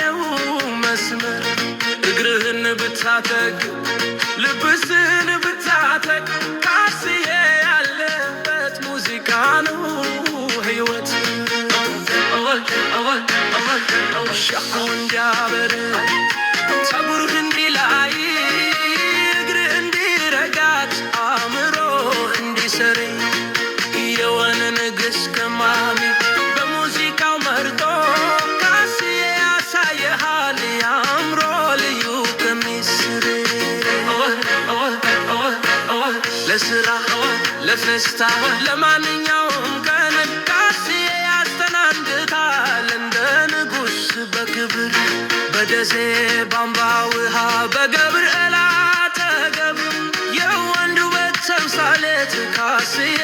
ባገኘው መስመር እግርህን ብታተግ ልብስን ብታተግ ካስዬ ያለበት ሙዚቃ ነው ሕይወት ሻሁ እንዲያበር ጸጉርህ እንዲላይ እግርህ እንዲረጋት አእምሮ እንዲሰር የወን ንግሥት ከማሚ በሙዚቃው መርጦ ካስዬ ያሳየሃል የአእምሮ ልዩ ከሚስር ለስራ ለፌስታ ለማንኛውም ቀን ካስዬ ያስተናግዳል እንደ ንጉሥ በክብር በደሴ ባምባ ውሃ በገብርኤል አጠገብ የወንድ ውበት ተምሳሌት ካስዬ